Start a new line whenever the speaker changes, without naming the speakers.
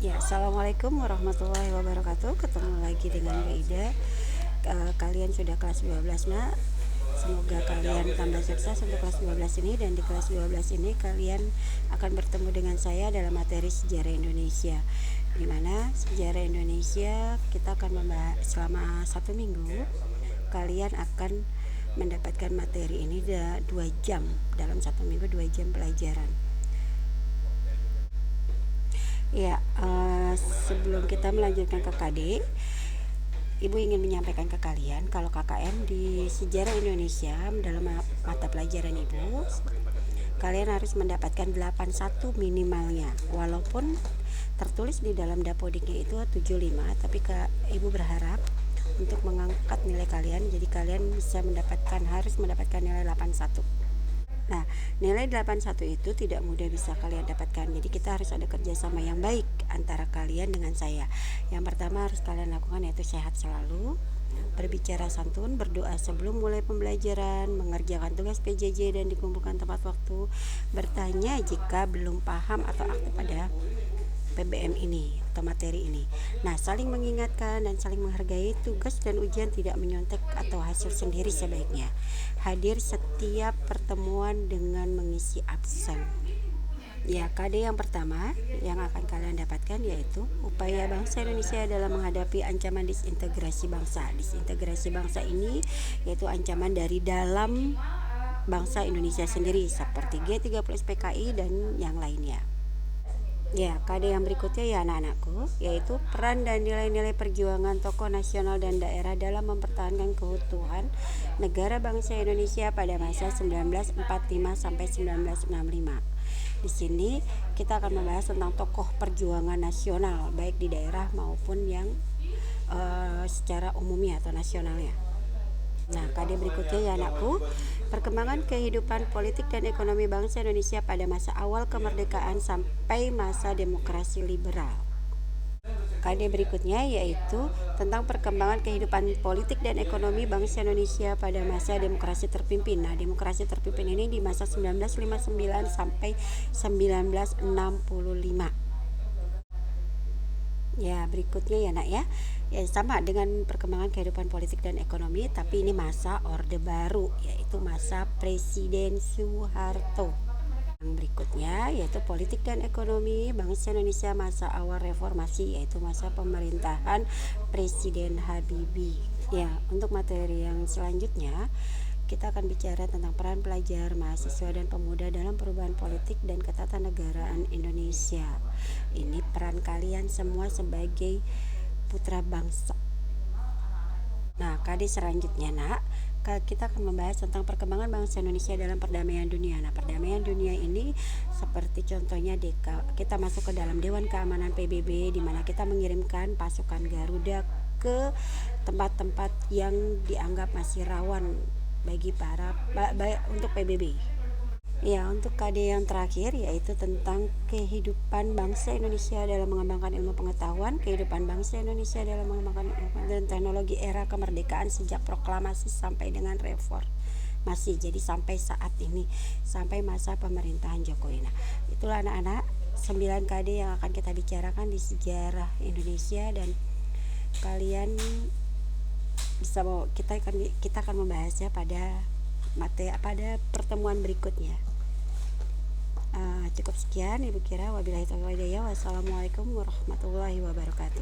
Ya, assalamualaikum warahmatullahi wabarakatuh. Ketemu lagi dengan Mbak Ida. Kalian sudah kelas 12, nak. Semoga kalian tambah sukses untuk kelas 12 ini, dan di kelas 12 ini kalian akan bertemu dengan saya dalam materi sejarah Indonesia. Di mana sejarah Indonesia kita akan membahas selama 1 minggu. Kalian akan mendapatkan materi ini 2 jam, dalam 1 minggu 2 jam pelajaran. Ya, sebelum kita melanjutkan ke KD, Ibu ingin menyampaikan ke kalian kalau KKN di sejarah Indonesia dalam mata pelajaran Ibu, kalian harus mendapatkan 81 minimalnya. Walaupun tertulis di dalam dapodiknya itu 75, tapi Ibu berharap untuk mengangkat nilai kalian, jadi kalian harus mendapatkan nilai 81. Nah, nilai 81 itu tidak mudah bisa kalian dapatkan. Jadi kita harus ada kerjasama yang baik antara kalian dengan saya. Yang pertama harus kalian lakukan yaitu sehat selalu, berbicara santun, berdoa sebelum mulai pembelajaran, mengerjakan tugas PJJ dan dikumpulkan tepat waktu, bertanya jika belum paham atau aktif pada PBM ini atau materi ini. Nah, saling mengingatkan dan saling menghargai. Tugas dan ujian tidak menyontek atau hasil sendiri sebaiknya. Hadir setiap pertemuan dengan mengisi absen. Ya, KD yang pertama yang akan kalian dapatkan yaitu upaya bangsa Indonesia dalam menghadapi ancaman disintegrasi bangsa. Disintegrasi bangsa ini yaitu ancaman dari dalam bangsa Indonesia sendiri seperti G30 PKI dan yang lainnya. Ya, KD yang berikutnya ya anak-anakku, yaitu peran dan nilai-nilai perjuangan tokoh nasional dan daerah dalam mempertahankan keutuhan negara bangsa Indonesia pada masa 1945 sampai 1965. Di sini kita akan membahas tentang tokoh perjuangan nasional baik di daerah maupun yang secara umumnya atau nasionalnya. Nah, KD berikutnya ya anakku, perkembangan kehidupan politik dan ekonomi bangsa Indonesia pada masa awal kemerdekaan sampai masa demokrasi liberal. KD berikutnya yaitu tentang perkembangan kehidupan politik dan ekonomi bangsa Indonesia pada masa demokrasi terpimpin. Nah, demokrasi terpimpin ini di masa 1959 sampai 1965. Ya, berikutnya ya nak ya. Ya, sama dengan perkembangan kehidupan politik dan ekonomi, tapi ini masa Orde Baru, yaitu masa Presiden Soeharto. Yang berikutnya yaitu politik dan ekonomi bangsa Indonesia masa awal reformasi, yaitu masa pemerintahan Presiden Habibie. Ya, untuk materi yang selanjutnya kita akan bicara tentang peran pelajar, mahasiswa, dan pemuda dalam perubahan politik dan ketatanegaraan Indonesia. Ini peran kalian semua sebagai putra bangsa. Nah, KD selanjutnya nak, kita akan membahas tentang perkembangan bangsa Indonesia dalam perdamaian dunia. Nah, perdamaian dunia ini seperti contohnya kita masuk ke dalam Dewan Keamanan PBB, di mana kita mengirimkan pasukan Garuda ke tempat-tempat yang dianggap masih rawan bagi untuk PBB. Ya, untuk KD yang terakhir yaitu tentang kehidupan bangsa Indonesia dalam mengembangkan ilmu pengetahuan, kehidupan bangsa Indonesia dalam mengembangkan ilmu dan teknologi era kemerdekaan sejak proklamasi sampai dengan reformasi. Jadi sampai saat ini, sampai masa pemerintahan Jokowi. Nah, itulah anak-anak 9 KD yang akan kita bicarakan di sejarah Indonesia, dan kalian bisa kita akan membahasnya pada pertemuan berikutnya. Cukup sekian Ibu Kira. Wabillahi taufiq wal hidayah. Wassalamualaikum warahmatullahi wabarakatuh.